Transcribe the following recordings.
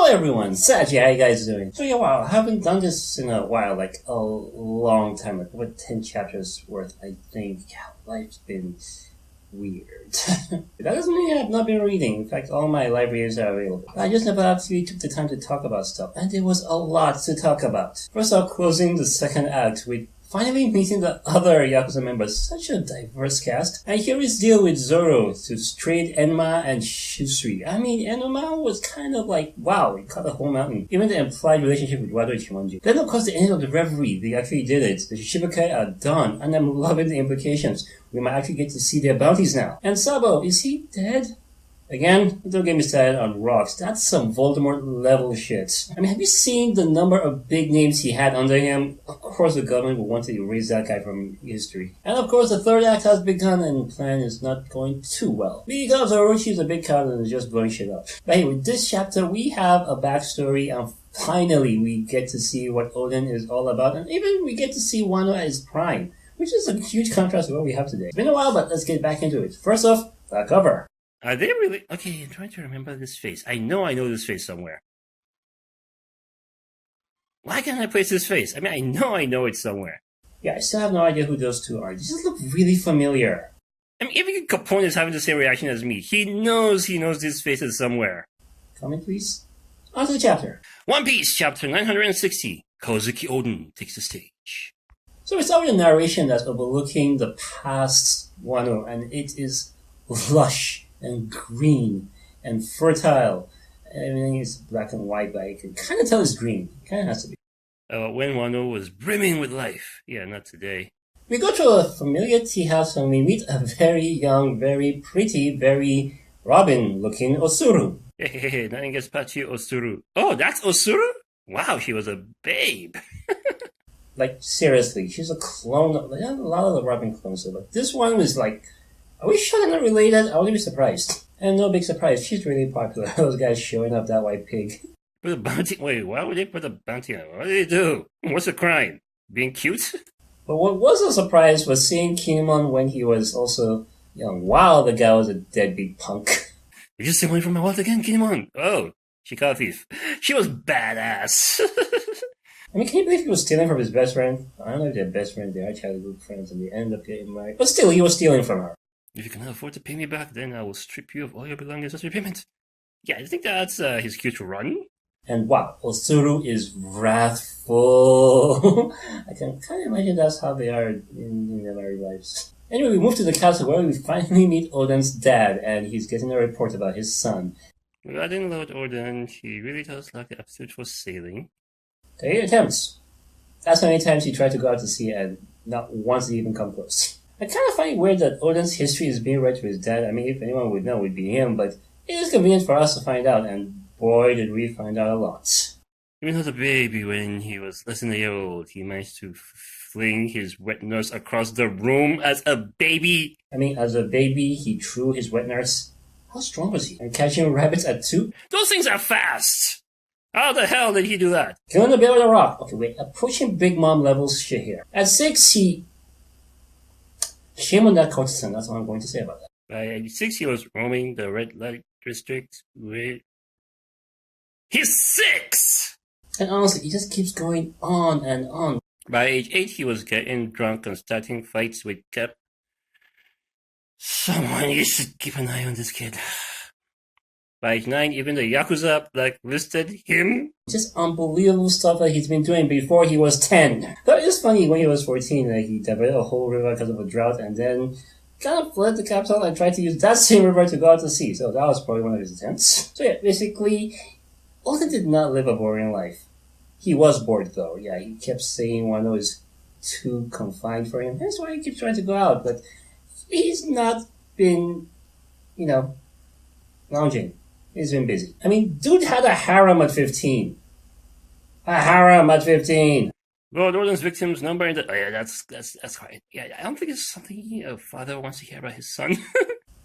everyone, Saji, how you guys doing? So yeah, wow, I haven't done this in a while, like a long time, like over 10 chapters worth, I think. Life's been weird. That doesn't mean I've not been reading. In fact, all my libraries are available. I just never actually took the time to talk about stuff, and there was a lot to talk about. First off, closing the second act with finally meeting the other Yakuza members. Such a diverse cast. And here is deal with Zoro to trade Enma and Shusui. I mean, Enma was kind of like, wow, it cut the whole mountain. Even the implied relationship with Wado Ichimonji. Then of course the end of the reverie, they actually did it. The Shichibukai are done, and I'm loving the implications. We might actually get to see their bounties now. And Sabo, is he dead? Again, don't get me started on rocks. That's some Voldemort level shit. I mean, have you seen the number of big names he had under him? Of course the government will want to erase that guy from history. And of course the third act has begun and the plan is not going too well. Because Orochi's a big card and is just blowing shit up. But anyway, with this chapter we have a backstory and finally we get to see what Oden is all about. And even we get to see Wano at his prime. Which is a huge contrast to what we have today. It's been a while, but let's get back into it. First off, the cover. Are they really? Okay, I'm trying to remember this face. I know this face somewhere. Why can't I place this face? I mean, I know it somewhere. Yeah, I still have no idea who those two are. They just look really familiar. I mean, even Capone is having the same reaction as me. He knows these faces somewhere. Comment, please. On to the chapter. One Piece, chapter 960. Kozuki Oden takes the stage. So we start with a narration that's overlooking the past Wano, and it is lush and green and fertile. Everything is black and white, but I can kind of tell it's green. It kind of has to be. When Wano was brimming with life. Yeah, not today. We go to a familiar tea house and we meet a very young, very pretty, very Robin-looking Osuru. Hey, nothing gets past you, Osuru. Oh, that's Osuru? Wow, she was a babe. Like, seriously, she's a clone. A lot of the Robin clones, but this one was like, are we sure they're not related? I wouldn't be surprised. And no big surprise, she's really popular. Those guys showing up that white pig. Put a bounty. Wait, why would they put a bounty on her? What did they do? What's the crime? Being cute? But what was a surprise was seeing Kinemon when he was also young. Wow, the guy was a deadbeat punk. You just stealing from my wallet again, Kinemon? Oh, she caught a thief. She was badass. I mean, can you believe he was stealing from his best friend? I don't know if they're best friends, they are childhood friends, and they end up getting married. But still, he was stealing from her. If you cannot afford to pay me back, then I will strip you of all your belongings as repayment. Yeah, I think that's his cute run. And wow, Osuru is wrathful. I can kind of imagine that's how they are in their married lives. Anyway, we move to the castle where we finally meet Oden's dad, and he's getting a report about his son. Regarding Lord Oden, he really does lack the aptitude for sailing. 8 attempts. That's how many times he tried to go out to sea, and not once did he even come close. I kind of find it weird that Oden's history is being read to his dad. I mean, if anyone would know, it would be him, but it is convenient for us to find out, and boy, did we find out a lot. Even as a baby, when he was less than a year old, he managed to fling his wet nurse across the room as a baby. I mean, as a baby, he threw his wet nurse. How strong was he? And catching rabbits at 2? Those things are fast! How the hell did he do that? Killing the bear with a rock. Okay, wait, approaching Big Mom levels shit here. At 6, he... Shame on that Kochi-san, that's all I'm going to say about that. By 6, he was roaming the red light district with... He's 6! And honestly, he just keeps going on and on. By age 8, he was getting drunk and starting fights with Cap. Someone needs to keep an eye on this kid. By age 9, even the Yakuza blacklisted him. Just unbelievable stuff that he's been doing before he was 10. That is funny when he was 14, like he diverted a whole river because of a drought and then kind of fled the capital and tried to use that same river to go out to sea. So that was probably one of his attempts. So yeah, basically, Oden did not live a boring life. He was bored though. Yeah, he kept saying Wano is too confined for him. That's why he keeps trying to go out. But he's not been, lounging. He's been busy. I mean, dude had a harem at 15. A harem at 15. Lord Oden's victims number in the... Oh yeah, that's right. Yeah, I don't think it's something a father wants to hear about his son.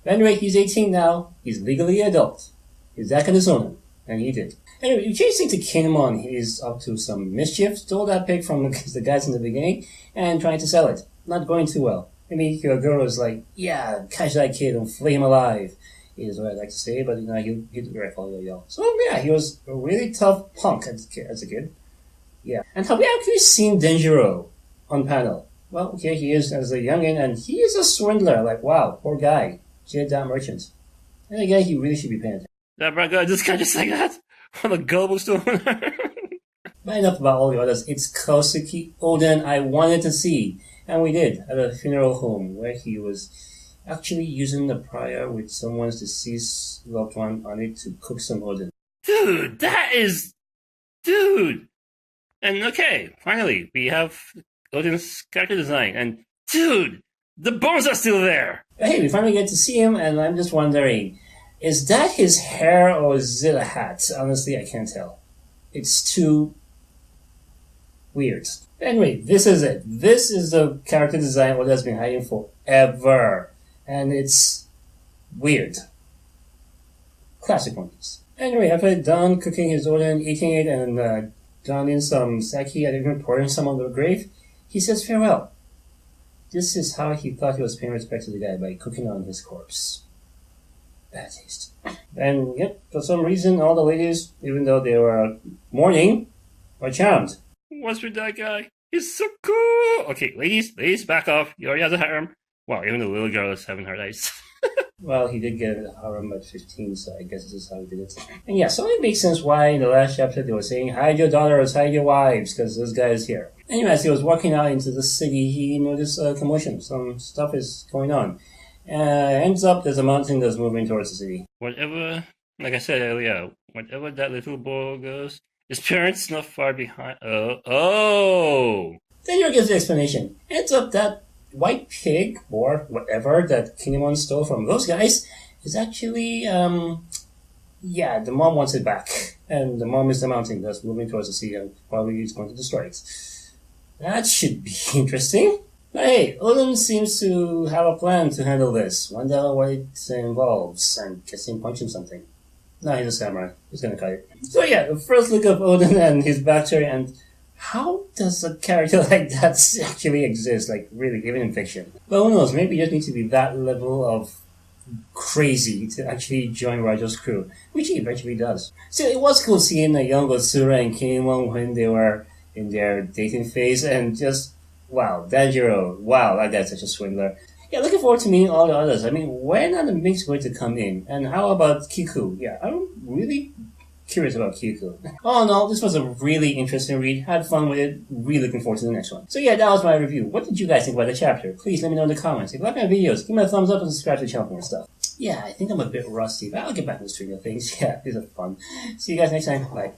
Anyway, he's 18 now. He's legally adult. He's back on his own. And he did. Anyway, you change things to Kinemon. He's up to some mischief. Stole that pig from the guys in the beginning. And trying to sell it. Not going too well. I mean, your girl was like, yeah, catch that kid and flay him alive. is what I like to say, but he'd call yo-yo. So yeah, he was a really tough punk as a kid. Yeah. And have we actually seen Denjiro on panel? Well, here he is as a youngin, and he is a swindler. Like, wow, poor guy. That merchant. And again, he really should be paying attention. That bad guy, this guy just like that? What a gullible stoner. But enough about all the others. It's Kosuke Oden I wanted to see. And we did, at a funeral home, where he was actually using the pyre with someone's deceased loved one on it to cook some Oden. Dude, that is... Dude! And okay, finally, we have Oden's character design. And dude, the bones are still there! Hey, we finally get to see him, and I'm just wondering, is that his hair or is it a hat? Honestly, I can't tell. It's too weird. Anyway, this is it. This is the character design Oda has been hiding forever. And it's weird. Classic One Piece. Anyway, after done cooking his Oden, eating it, and donning some sake and even pouring some on the grave, he says farewell. This is how he thought he was paying respect to the guy, by cooking on his corpse. Bad taste. And yep, for some reason, all the ladies, even though they were mourning, were charmed. What's with that guy? He's so cool! Okay, ladies, back off. You already have a harem. Wow, even the little girl is having her days. Well, he did get a harem at 15, so I guess this is how he did it. And yeah, so it makes sense why in the last chapter they were saying, hide your daughters, hide your wives, because this guy is here. Anyway, as he was walking out into the city, he noticed a commotion. Some stuff is going on. Ends up, there's a mountain that's moving towards the city. Whatever, like I said earlier, whatever that little boy goes, his parents not far behind. Oh! Then you gives the explanation. Ends up that white pig, or whatever, that Kinemon stole from those guys, is actually, the mom wants it back. And the mom is the mountain that's moving towards the sea and probably is going to destroy it. That should be interesting. But hey, Oden seems to have a plan to handle this. Wonder what it involves. I'm guessing punching something. No, he's a samurai. He's gonna cut it. So yeah, the first look of Oden and his backstory, and how does a character like that actually exist? Like, really, even in fiction? But who knows, maybe you just need to be that level of crazy to actually join Rajo's crew, which he eventually does. So it was cool seeing a young Otsura and Kinemon when they were in their dating phase, and just, wow, Danjiro, wow, that guy's such a swindler. Yeah, looking forward to meeting all the others. I mean, when are the mix going to come in? And how about Kiku? Yeah, I'm really curious about Kiku. Oh no, this was a really interesting read. Had fun with it. Really looking forward to the next one. So yeah, that was my review. What did you guys think about the chapter? Please let me know in the comments. If you like my videos, give me a thumbs up and subscribe to the channel for more stuff. Yeah, I think I'm a bit rusty, but I'll get back to the stream of things. Yeah, these are fun. See you guys next time. Bye.